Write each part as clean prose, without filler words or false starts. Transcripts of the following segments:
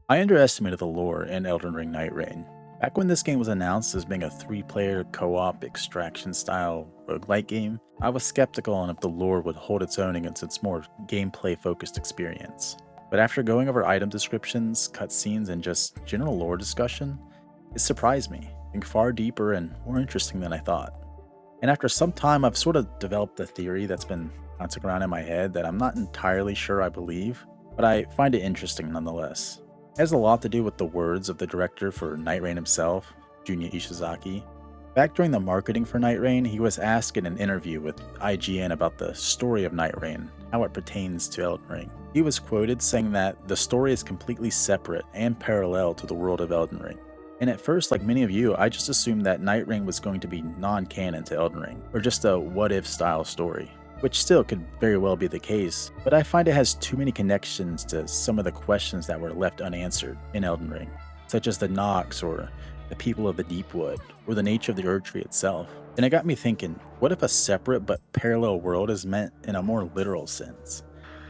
I underestimated the lore in Elden Ring Nightreign. Back when this game was announced as being a 3-player co-op extraction-style roguelike game, I was skeptical on if the lore would hold its own against its more gameplay-focused experience. But after going over item descriptions, cutscenes, and just general lore discussion, it surprised me, being far deeper and more interesting than I thought. And after some time, I've sort of developed a theory that's been bouncing around in my head that I'm not entirely sure I believe, but I find it interesting nonetheless. It has a lot to do with the words of the director for Nightreign himself, Junya Ishizaki. Back during the marketing for Nightreign, he was asked in an interview with IGN about the story of Nightreign, how it pertains to Elden Ring. He was quoted saying that the story is completely separate and parallel to the world of Elden Ring. And at first, like many of you, I just assumed that Nightreign was going to be non-canon to Elden Ring, or just a what-if style story, which still could very well be the case, but I find it has too many connections to some of the questions that were left unanswered in Elden Ring, such as the Nox or the people of the Deepwood, or the nature of the Erdtree itself. And it got me thinking, what if a separate but parallel world is meant in a more literal sense?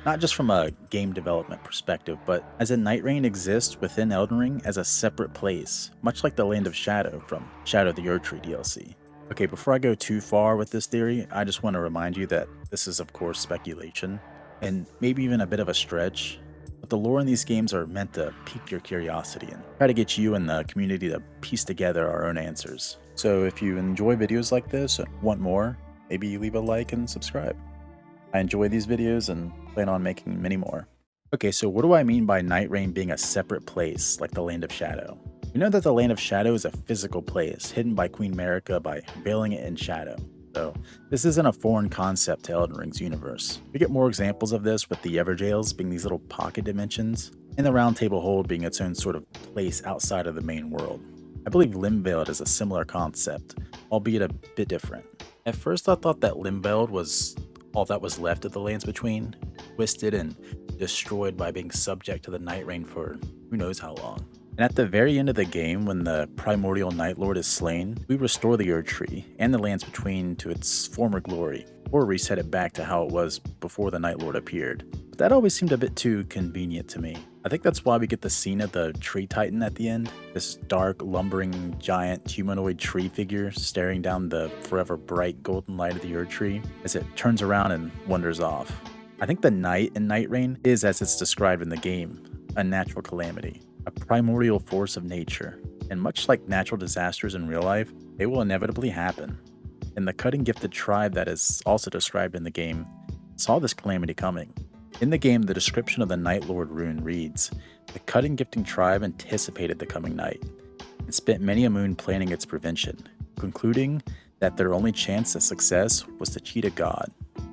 Not just from a game development perspective, but as in Nightreign exists within Elden Ring as a separate place, much like the Land of Shadow from Shadow of the Erdtree DLC. Okay, before I go too far with this theory, I just want to remind you that this is of course speculation, and maybe even a bit of a stretch, but the lore in these games are meant to pique your curiosity and try to get you and the community to piece together our own answers. So if you enjoy videos like this and want more, maybe leave a like and subscribe. I enjoy these videos and plan on making many more. Okay, so what do I mean by Nightreign being a separate place like the Land of Shadow? We know that the Land of Shadow is a physical place, hidden by Queen Marika by veiling it in shadow. So this isn't a foreign concept to Elden Ring's universe. We get more examples of this with the Everjails being these little pocket dimensions, and the Round Table Hold being its own sort of place outside of the main world. I believe Limveiled is a similar concept, albeit a bit different. At first I thought that Limveiled was all that was left of the Lands Between, twisted and destroyed by being subject to the Nightreign for who knows how long. And at the very end of the game, when the primordial Night Lord is slain, we restore the Erdtree and the Lands Between to its former glory, or reset it back to how it was before the Night Lord appeared. But that always seemed a bit too convenient to me. I think that's why we get the scene of the Tree Titan at the end, this dark, lumbering, giant humanoid tree figure staring down the forever bright golden light of the Erdtree as it turns around and wanders off. I think the night in Nightreign is, as it's described in the game, a natural calamity, a primordial force of nature, and much like natural disasters in real life, they will inevitably happen. And the Cutting Gifted tribe that is also described in the game saw this calamity coming. In the game, the description of the Night Lord rune reads, "The Cutting Gifting tribe anticipated the coming night, and spent many a moon planning its prevention, concluding that their only chance of success was to cheat a god."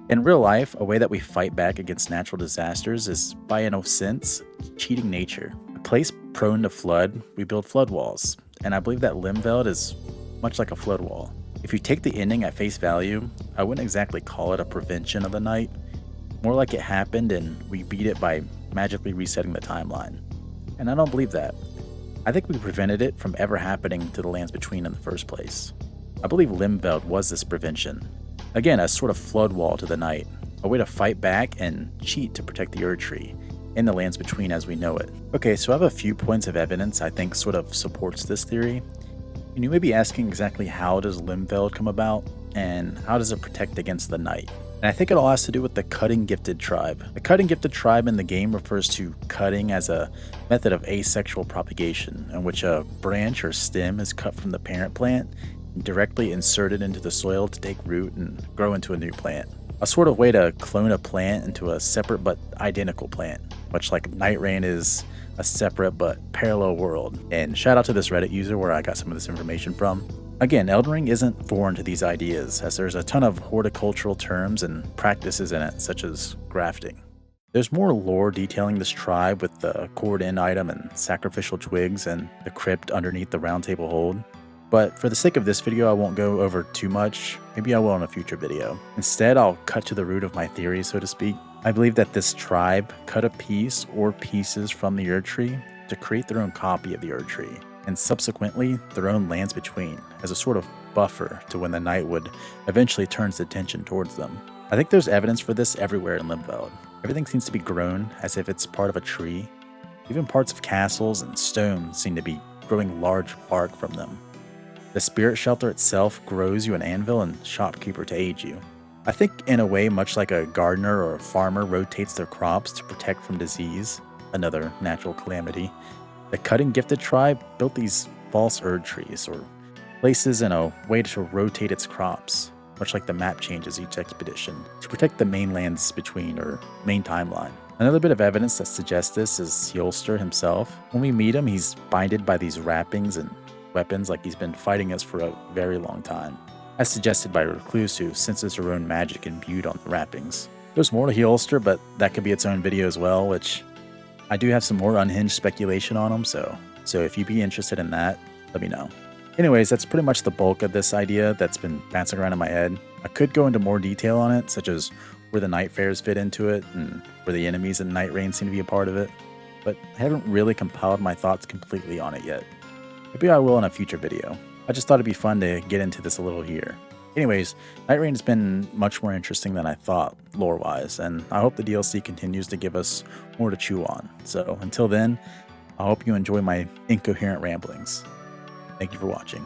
In real life, a way that we fight back against natural disasters is by, in a sense, cheating nature. A place prone to flood, we build flood walls, and I believe that Limveiled is much like a flood wall. If you take the ending at face value, I wouldn't exactly call it a prevention of the night, more like it happened and we beat it by magically resetting the timeline. And I don't believe that. I think we prevented it from ever happening to the Lands Between in the first place. I believe Limveiled was this prevention. Again, a sort of flood wall to the night, a way to fight back and cheat to protect the Erdtree, and the Lands Between as we know it. Okay, so I have a few points of evidence I think sort of supports this theory. And you may be asking exactly how does Limveiled come about, and how does it protect against the night? And I think it all has to do with the Cutting Gifted tribe. The Cutting Gifted tribe in the game refers to cutting as a method of asexual propagation, in which a branch or stem is cut from the parent plant and directly inserted into the soil to take root and grow into a new plant. A sort of way to clone a plant into a separate but identical plant, much like Nightreign is a separate but parallel world. And shout out to this Reddit user where I got some of this information from. Again, Elden Ring isn't foreign to these ideas, as there's a ton of horticultural terms and practices in it, such as grafting. There's more lore detailing this tribe with the cord end item and sacrificial twigs and the crypt underneath the Round Table Hold. But for the sake of this video, I won't go over too much. Maybe I will in a future video. Instead, I'll cut to the root of my theory, so to speak. I believe that this tribe cut a piece or pieces from the Erdtree to create their own copy of the Erdtree, and subsequently their own Lands Between, as a sort of buffer to when the night would eventually turn its attention towards them. I think there's evidence for this everywhere in Limveiled. Everything seems to be grown as if it's part of a tree, Even parts of castles and stone seem to be growing large bark from them. The spirit shelter itself grows you an anvil and shopkeeper to aid you. I think in a way much like a gardener or a farmer rotates their crops to protect from disease, another natural calamity. The cutting gifted tribe built these false erd trees or places in a way to rotate its crops, much like the map changes each expedition, to protect the mainlands between or main timeline. Another bit of evidence that suggests this is Hjolster himself. When we meet him, he's binded by these wrappings and weapons like he's been fighting us for a very long time, as suggested by Recluse, who senses her own magic imbued on the wrappings. There's more to Hjolster, but that could be its own video as well, which I do have some more Unhinged speculation on him, so if you'd be interested in that, let me know. Anyways, that's pretty much the bulk of this idea that's been bouncing around in my head. I could go into more detail on it, such as where the night fares fit into it and where the enemies in Nightreign seem to be a part of it, but I haven't really compiled my thoughts completely on it yet. Maybe I will in a future video. I just thought it'd be fun to get into this a little here. Anyways, Nightreign has been much more interesting than I thought, lore-wise, and I hope the DLC continues to give us more to chew on. So until then, I hope you enjoy my incoherent ramblings. Thank you for watching.